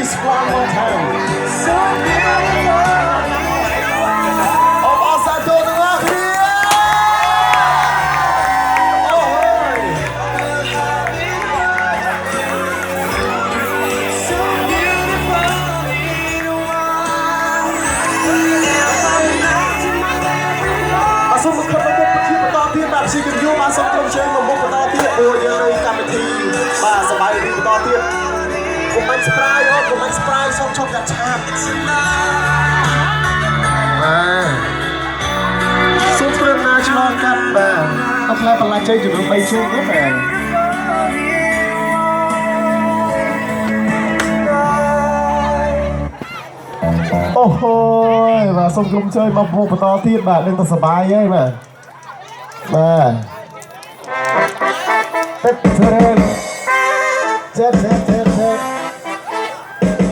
please one more time so beautiful អបអរសាទរទាំងអស់គ្នាអូយ So beautiful អសូមខំមកពុកជាបន្តទៀតបាទស៊ីគំយូបាទសូមក្រុមជើងមកមុខបន្តទៀតអូយើងនៅកម្មវិធីបាទសប្បាយរីកបន្តទៀតកុំបាញ់ស្ប្រាយអូកុំបាញ់ស្ប្រាយសូមឈប់ដាក់ឆាបបាទសូមព្រមណាឆ្លងកាត់បាទអត់ផ្លែបន្លាជ័យជំនួស3ជើងទេបាទអូហូយបាទសូមក្រុមជើងមកពុកបន្តទៀតបាទនឹងទៅសប្បាយហើយបាទបាទPep, Pep, Pep, Pep, Pep.